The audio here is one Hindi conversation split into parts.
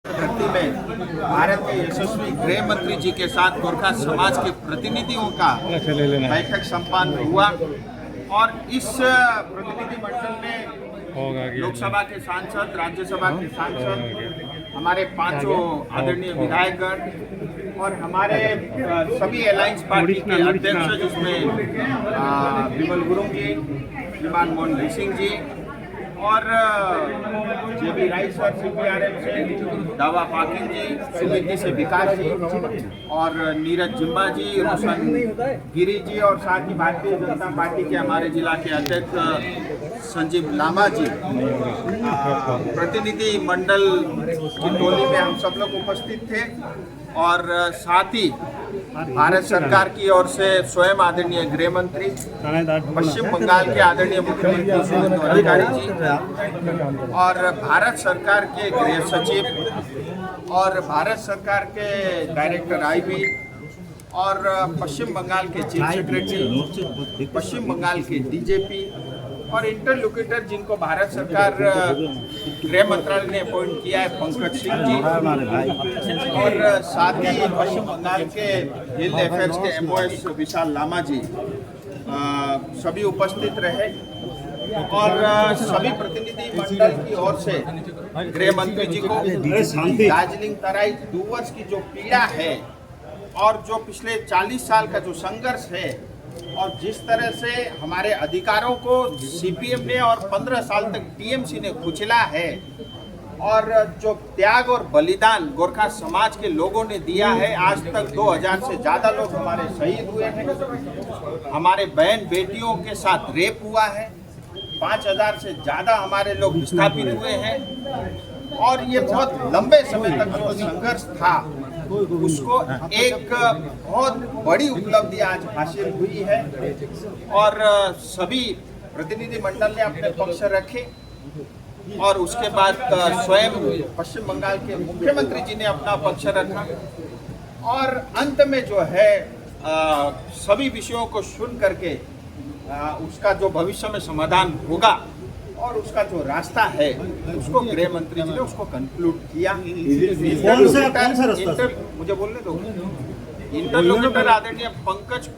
धरती में भारत के यशस्वी गृह मंत्री जी के साथ गोरखा समाज के प्रतिनिधियों का बैठक संपन्न हुआ और इस प्रतिनिधि मंडल में लोकसभा के सांसद, राज्यसभा के सांसद, हमारे पांचों आदरणीय विधायकगण और हमारे सभी अलायंस पार्टी के अध्यक्ष जिसमें विमल गुरुंग जी, श्रीमान मोहन सिंह जी और जेबी राय सर CPRM से, दावा पाकिन जी, सुमिति से विकास जी और नीरज जिम्बा जी, रोशन गिरी जी और साथ ही भारतीय जनता पार्टी के हमारे जिला के अध्यक्ष संजीव लामा जी, प्रतिनिधि मंडल की टोली में हम सब लोग उपस्थित थे और साथ ही भारत सरकार की ओर से स्वयं आदरणीय गृह मंत्री, पश्चिम बंगाल के आदरणीय मुख्यमंत्री सुवेंदु अधिकारी जी और भारत सरकार के गृह सचिव और भारत सरकार के डायरेक्टर IB और पश्चिम बंगाल के चीफ सेक्रेटरी, पश्चिम बंगाल के DGP और इंटरलोक्यूटर जिनको भारत सरकार गृह मंत्रालय ने अपॉइंट किया है, पंकज सिंह जी और साथ ही पश्चिम बंगाल के हेल्थ अफेयर्स के MOS विशाल लामा जी सभी उपस्थित रहे और सभी प्रतिनिधि मंडल की ओर से गृह मंत्री जी को दार्जिलिंग तराई डूवर्स की जो पीड़ा है और जो पिछले 40 साल का जो संघर्ष है और जिस तरह से हमारे अधिकारों को CPM ने और 15 साल तक TMC ने कुचला है और जो त्याग और बलिदान गोरखा समाज के लोगों ने दिया है, आज तक 2000 से ज़्यादा लोग हमारे शहीद हुए हैं, हमारे बहन बेटियों के साथ रेप हुआ है, 5000 से ज़्यादा हमारे लोग विस्थापित हुए हैं और ये बहुत लंबे समय तक जो संघर्ष था उसको एक बहुत बड़ी उपलब्धि आज हासिल हुई है और सभी प्रतिनिधि मंडल ने अपने पक्ष रखे और उसके बाद स्वयं पश्चिम बंगाल के मुख्यमंत्री जी ने अपना पक्ष रखा और अंत में जो है सभी विषयों को सुन करके उसका जो भविष्य में समाधान होगा और उसका जो रास्ता है उसको गृह मंत्री जी ने उसको कंक्लूड किया। मुझे बोलने दो। इंटरलोक्यूटर आदरणीय पंकज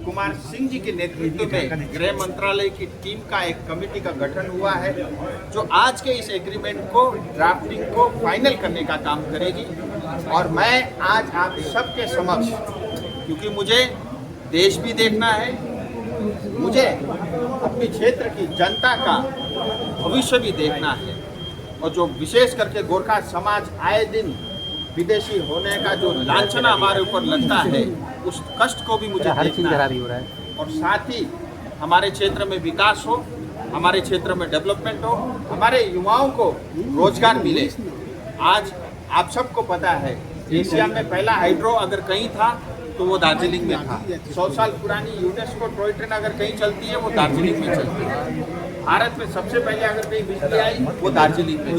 कुमार सिंह जी के नेतृत्व में गृह मंत्रालय की टीम का एक कमेटी का गठन हुआ है जो आज के इस एग्रीमेंट को ड्राफ्टिंग को फाइनल करने का काम करेगी और मैं आज आप सबके समक्ष, क्योंकि मुझे देश भी देखना है, मुझे अपने क्षेत्र की जनता का भविष्य भी देखना है और जो विशेष करके गोरखा समाज आए दिन विदेशी होने का जो लांछना हमारे ऊपर लगता है उस कष्ट को भी मुझे देखना है और साथ ही हमारे क्षेत्र में विकास हो, हमारे क्षेत्र में डेवलपमेंट हो, हमारे युवाओं को रोजगार मिले। आज आप सबको पता है एशिया में पहला हाइड्रो अगर कहीं था तो वो दार्जिलिंग में था। 100 साल पुरानी यूनेस्को टॉय ट्रेन अगर कहीं चलती है वो दार्जिलिंग में चलती है। भारत में सबसे पहले अगर कहीं बिजली आई वो दार्जिलिंग में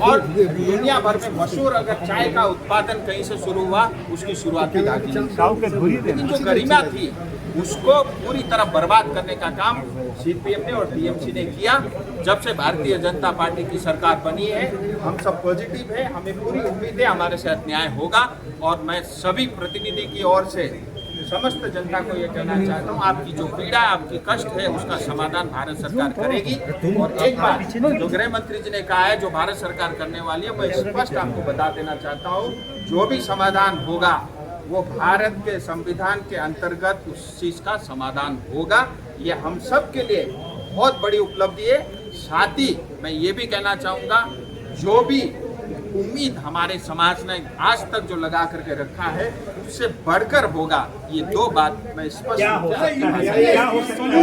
और दुनिया भर में मशहूर अगर चाय का उत्पादन कहीं से शुरू हुआ उसकी शुरुआत भी दार्जिलिंग। लेकिन जो गरिमा थी उसको पूरी तरह बर्बाद करने का काम CPM ने और TMC ने किया। जब से भारतीय जनता पार्टी की सरकार बनी है हम सब पॉजिटिव है, हमें पूरी उम्मीद है हमारे साथ न्याय होगा और मैं सभी प्रतिनिधि की ओर से समस्त जनता को ये कहना चाहता हूँ, आपकी जो पीड़ा आपकी कष्ट है उसका समाधान भारत सरकार करेगी। और एक बात जो गृह मंत्री जी ने कहा है जो भारत सरकार करने वाली है, मैं स्पष्ट आपको बता देना चाहता हूँ, जो भी समाधान होगा वो भारत के संविधान के अंतर्गत उस चीज का समाधान होगा। ये हम सब के लिए बहुत बड़ी उपलब्धि है। साथ ही मैं ये भी कहना चाहूँगा, जो भी उम्मीद हमारे समाज ने आज तक जो लगा करके रखा है उससे बढ़कर होगा। ये दो बात मैं स्पष्ट